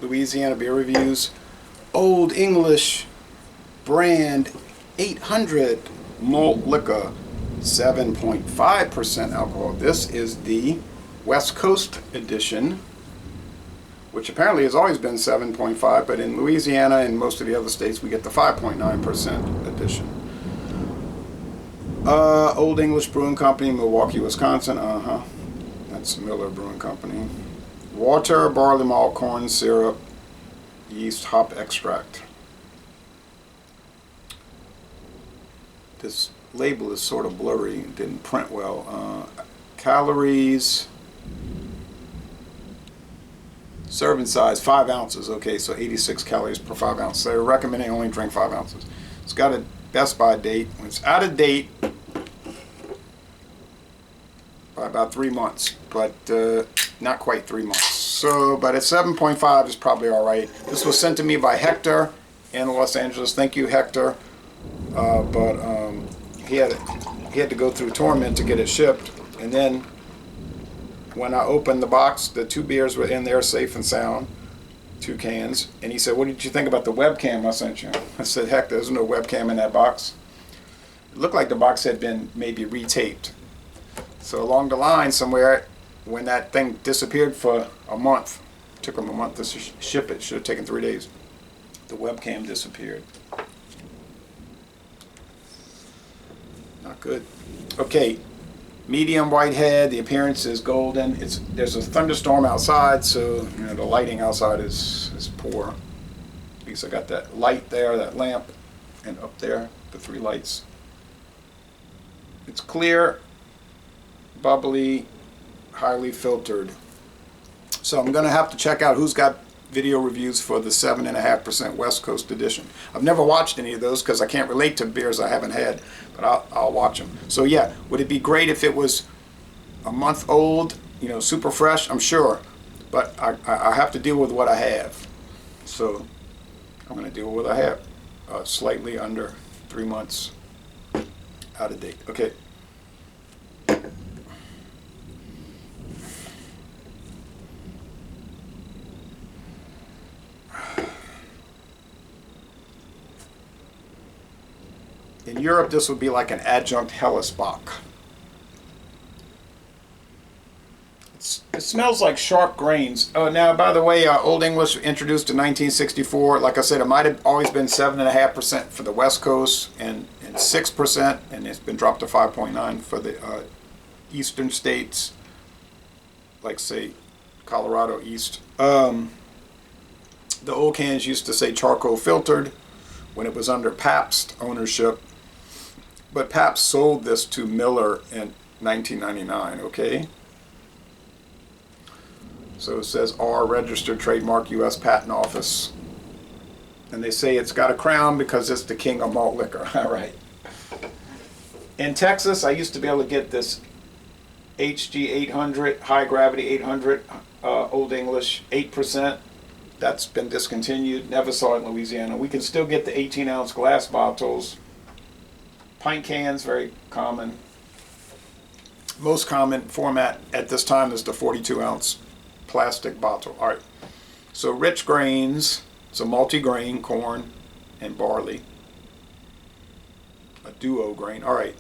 Louisiana Beer Reviews. Olde English brand 800 malt liquor, 7.5% alcohol. This is the West Coast edition, which apparently has always been 7.5, but in Louisiana and most of the other states we get the 5.9% edition. Olde English Brewing Company, Milwaukee, Wisconsin. That's Miller Brewing Company. Water, barley malt, corn syrup, yeast, hop extract. This label is sort of blurry, didn't print well. Calories, serving size 5 ounces. Okay, so 86 calories per 5 ounces. They're recommending only drink 5 ounces. It's got a best by date. When it's out of date by about 3 months, but not quite 3 months. So, but at 7.5 is probably all right. This was sent to me by Hector in Los Angeles. Thank you, Hector. He had to go through torment to get it shipped, and then when I opened the box, the 2 beers were in there safe and sound, 2 cans, and he said, "What did you think about the webcam I sent you?" I said, "Heck, there's no webcam in that box." It looked like the box had been maybe retaped. So along the line somewhere, when that thing disappeared for a month, took them a month to ship it, should have taken 3 days, the webcam disappeared. Not good. Okay, medium white head. The appearance is golden. There's a thunderstorm outside, so the lighting outside is poor. At least I got that light there, that lamp, and up there, the 3 lights. It's clear, bubbly, highly filtered. So I'm going to have to check out who's got video reviews for the 7.5% West Coast edition. I've never watched any of those because I can't relate to beers I haven't had, but I'll watch them. So yeah, would it be great if it was a month old, super fresh? I'm sure, but I have to deal with what I have. So I'm going to deal with what I have. Slightly under 3 months out of date. Okay. In Europe, this would be like an adjunct Hellesbock. It smells like sharp grains. Oh, now, by the way, Olde English introduced in 1964. Like I said, it might have always been 7.5% for the West Coast and 6%, and it's been dropped to 5.9 for the eastern states, like, say, Colorado East. The old cans used to say charcoal filtered when it was under Pabst ownership. But Pabst sold this to Miller in 1999, okay? So it says R, registered trademark, U.S. Patent Office. And they say it's got a crown because it's the king of malt liquor. All right. In Texas, I used to be able to get this HG 800, high gravity 800, Olde English 8%. That's been discontinued. Never saw it in Louisiana. We can still get the 18-ounce glass bottles. Pint cans, very common. Most common format at this time is the 42-ounce plastic bottle. All right. So rich grains. It's a multi-grain, corn and barley. A duo grain. All right.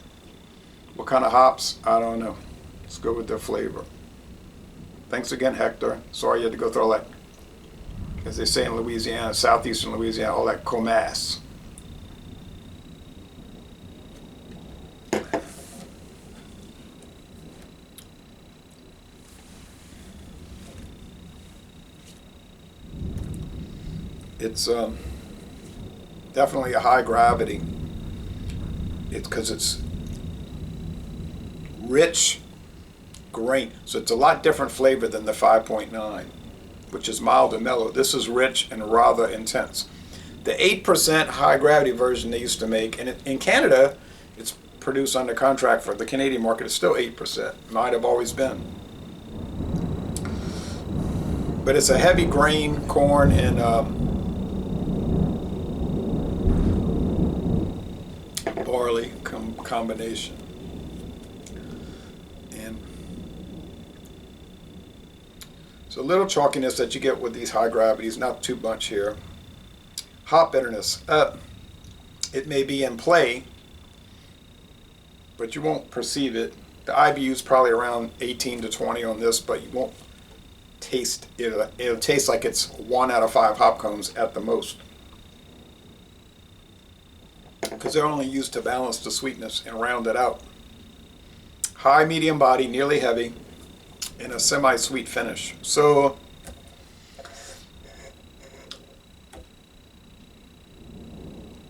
What kind of hops? I don't know. Let's go with the flavor. Thanks again, Hector. Sorry you had to go through all that, as they say in Louisiana, southeastern Louisiana, all that comasse. It's definitely a high gravity. It's because it's rich grain, so it's a lot different flavor than the 5.9, which is mild and mellow. This is rich and rather intense. The 8% high gravity version they used to make, and in Canada, it's produced under contract for the Canadian market. It's still 8%. Might have always been. But it's a heavy grain, corn, and barley combination. And So a little chalkiness that you get with these high gravities, not too much here. Hop bitterness. It may be in play, but you won't perceive it. The IBU is probably around 18 to 20 on this, but you won't taste it. It'll taste like it's 1 out of 5 hop cones at the most, because they're only used to balance the sweetness and round it out. High medium body, nearly heavy, and a semi-sweet finish. So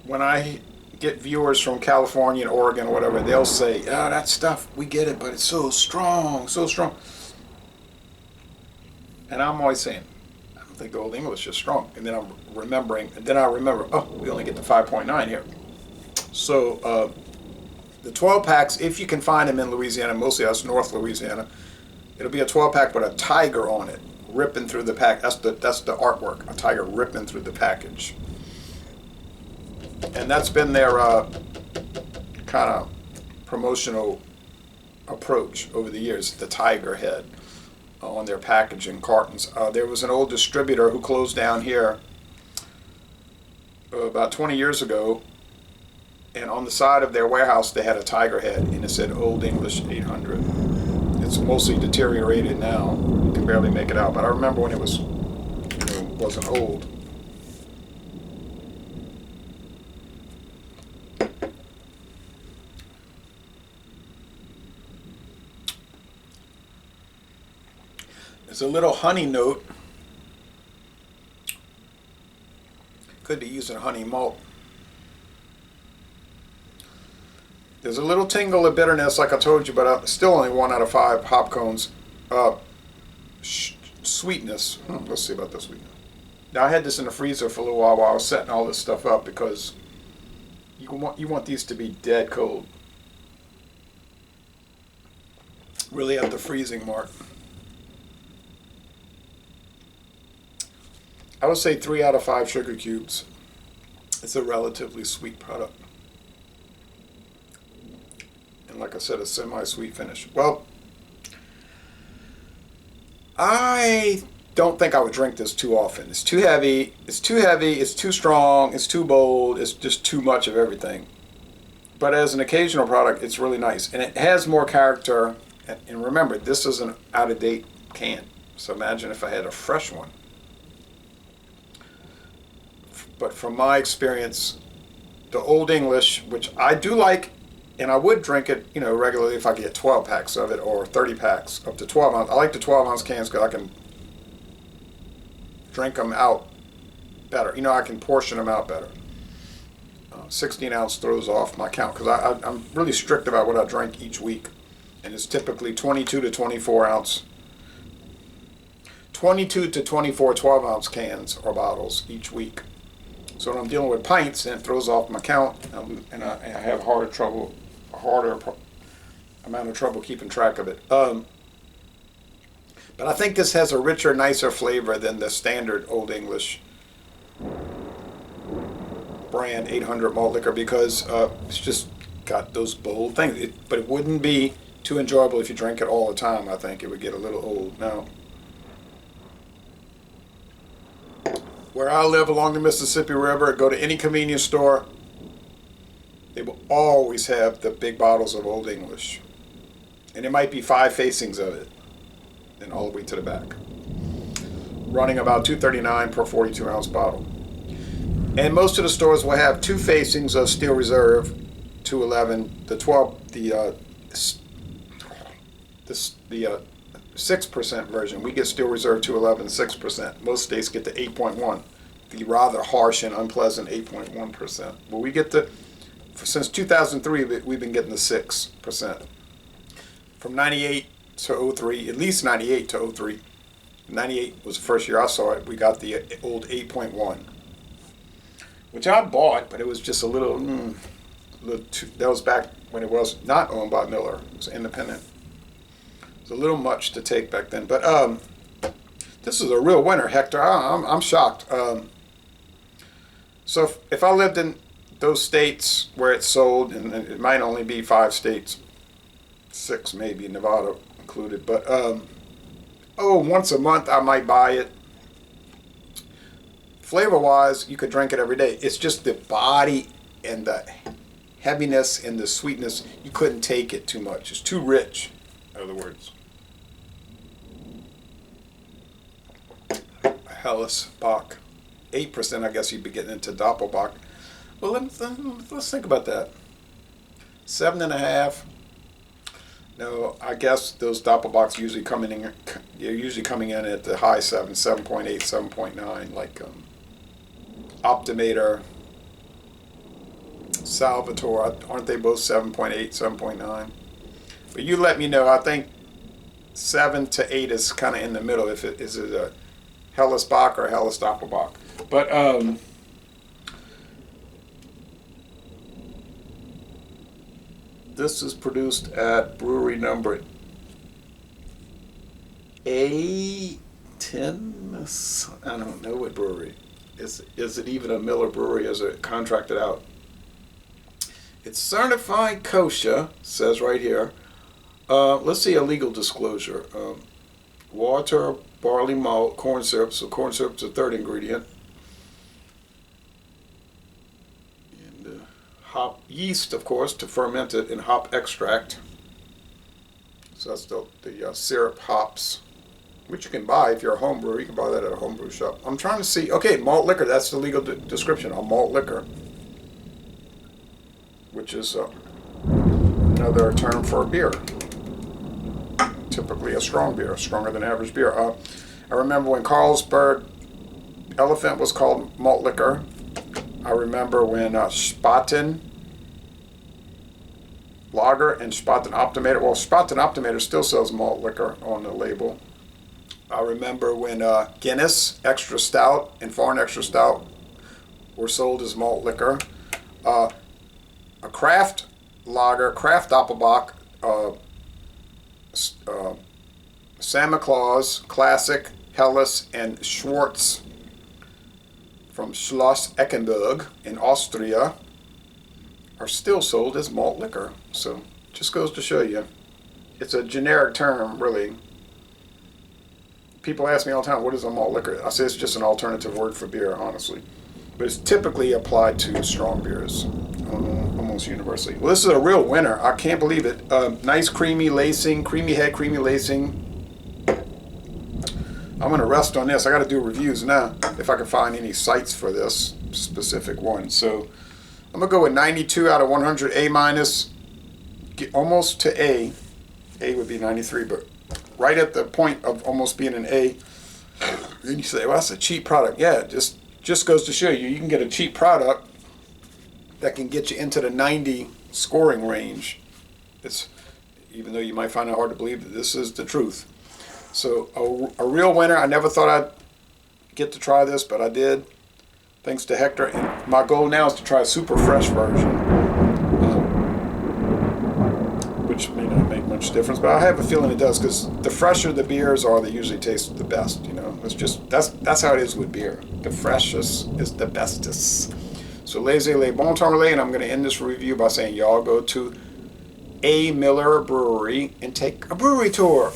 when I get viewers from California and Oregon or whatever, they'll say, "Oh, that stuff, we get it, but it's so strong, so strong." And I'm always saying, I don't think the Old English is strong. And then I'm remembering, and then I remember, oh, we only get the 5.9 here. So the 12 packs, if you can find them in Louisiana, mostly that's North Louisiana, it'll be a 12 pack with a tiger on it, ripping through the pack. That's the artwork, a tiger ripping through the package. And that's been their kind of promotional approach over the years, the tiger head on their packaging cartons. There was an old distributor who closed down here about 20 years ago, and on the side of their warehouse they had a tiger head, and it said Olde English 800. It's mostly deteriorated now. You can barely make it out, but I remember when it was, wasn't old. There's a little honey note. Could be using honey malt. There's a little tingle of bitterness, like I told you, but still only 1 out of 5 hop cones. Sweetness. Let's see about the sweetness. Now I had this in the freezer for a little while I was setting all this stuff up, because you want these to be dead cold. Really at the freezing mark. I would say 3 out of 5 sugar cubes. It's a relatively sweet product. And like I said, a semi-sweet finish. Well, I don't think I would drink this too often. It's too heavy, it's too strong, it's too bold, it's just too much of everything. But as an occasional product, it's really nice. And it has more character. And remember, this is an out-of-date can. So imagine if I had a fresh one. But from my experience, the Olde English, which I do like, and I would drink it, regularly if I could get 12 packs of it, or 30 packs up to 12 ounce. I like the 12 ounce cans because I can drink them out better. I can portion them out better. 16 ounce throws off my count, because I'm really strict about what I drink each week. And it's typically 22 to 24 ounce, 22 to 24 12 ounce cans or bottles each week. So when I'm dealing with pints, then it throws off my count, and I have a harder amount of trouble keeping track of it. But I think this has a richer, nicer flavor than the standard Olde English brand 800 malt liquor, because it's just got those bold things. But it wouldn't be too enjoyable if you drank it all the time. I think it would get a little old now. Where I live along the Mississippi River, go to any convenience store, they will always have the big bottles of Olde English. And it might be 5 facings of it, and all the way to the back. Running about $2.39 per 42 ounce bottle. And most of the stores will have 2 facings of Steel Reserve 211, the 6% version. We get Steel Reserve 211 6%. Most states get the 8.1, the rather harsh and unpleasant 8.1%. But we get since 2003, we've been getting the 6%. From 98 to 03, at least 98 to 03. 98 was the first year I saw it. We got the old 8.1, which I bought, but it was just a little that was back when it was not owned by Miller. It was independent. A little much to take back then, but this is a real winner, Hector. I'm shocked. So if I lived in those states where it's sold, and it might only be 5 states, 6 maybe, Nevada included, but once a month I might buy it. Flavor-wise, you could drink it every day. It's just the body and the heaviness and the sweetness. You couldn't take it too much. It's too rich, in other words. Helles Bock. 8%, I guess you'd be getting into Doppelbock. Well, let's think about that. 7.5. No, I guess those Doppelbocks usually coming in. They're usually coming in at the high 7, 7.8, 7.9, like Optimator, Salvatore. Aren't they both 7.8, 7.9? But you let me know. I think 7 to 8 is kind of in the middle. If it is it a Helles Bock or a Helles Doppelbock. But this is produced at brewery number A10. I don't know what brewery. Is it even a Miller brewery? Is it contracted out? It's certified kosher, says right here. Let's see a legal disclosure. Water, barley malt, corn syrup. So corn syrup's the third ingredient. And hop yeast, of course, to ferment it, and hop extract. So that's the syrup hops, which you can buy if you're a home brewer. You can buy that at a homebrew shop. I'm trying to see. Okay, malt liquor. That's the legal description. A malt liquor, which is another term for a beer. Typically a strong beer, stronger than average beer. I remember when Carlsberg Elephant was called malt liquor. I remember when Spaten Lager and Spaten Optimator. Well, Spaten Optimator still sells malt liquor on the label. I remember when Guinness Extra Stout and Foreign Extra Stout were sold as malt liquor. A craft lager, craft Doppelbock, Santa Claus, Classic, Helles, and Schwartz from Schloss Eckenberg in Austria are still sold as malt liquor. So just goes to show you, it's a generic term, really. People ask me all the time, what is a malt liquor? I say it's just an alternative word for beer, honestly. But it's typically applied to strong beers, almost universally. Well, this is a real winner. I can't believe it. Nice creamy lacing, creamy head, creamy lacing. I'm going to rest on this. I got to do reviews now, if I can find any sites for this specific one. So I'm going to go with 92 out of 100, A minus, almost to A. A would be 93, but right at the point of almost being an A. Then you say, well, that's a cheap product. Yeah, it just goes to show you, you can get a cheap product that can get you into the 90 scoring range. It's, even though you might find it hard to believe, that this is the truth. So a real winner. I never thought I'd get to try this, but I did, thanks to Hector. And my goal now is to try a super fresh version, which may not make much difference, but I have a feeling it does, because the fresher the beers are, they usually taste the best. You know, it's just that's how it is with beer. The freshest is the bestest. So laissez les bon temps relais, and I'm going to end this review by saying y'all go to A. Miller Brewery and take a brewery tour.